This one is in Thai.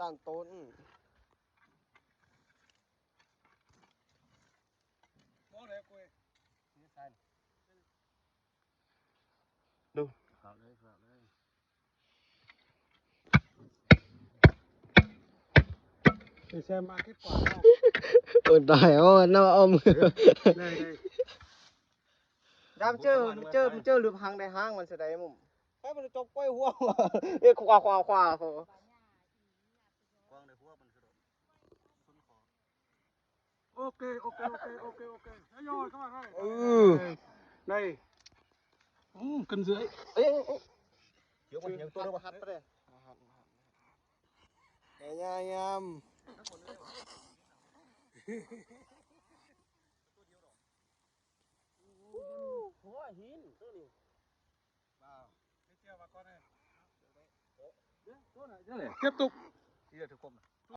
ตั้งต้นดูฝากเลยแซมมาคิดกว่าเปิดได้อ๋อน้าอ้อมได้ดำเจอหรือพังในห้างมันแสดงมุมให้มันจบกล้วยหัวเอ้ขวาโหโอเคให้ยอดเข้ามาให้đây cần dưới thiếu một nhiều tôi đâu mà hắt đây để nha anh em tiếp tục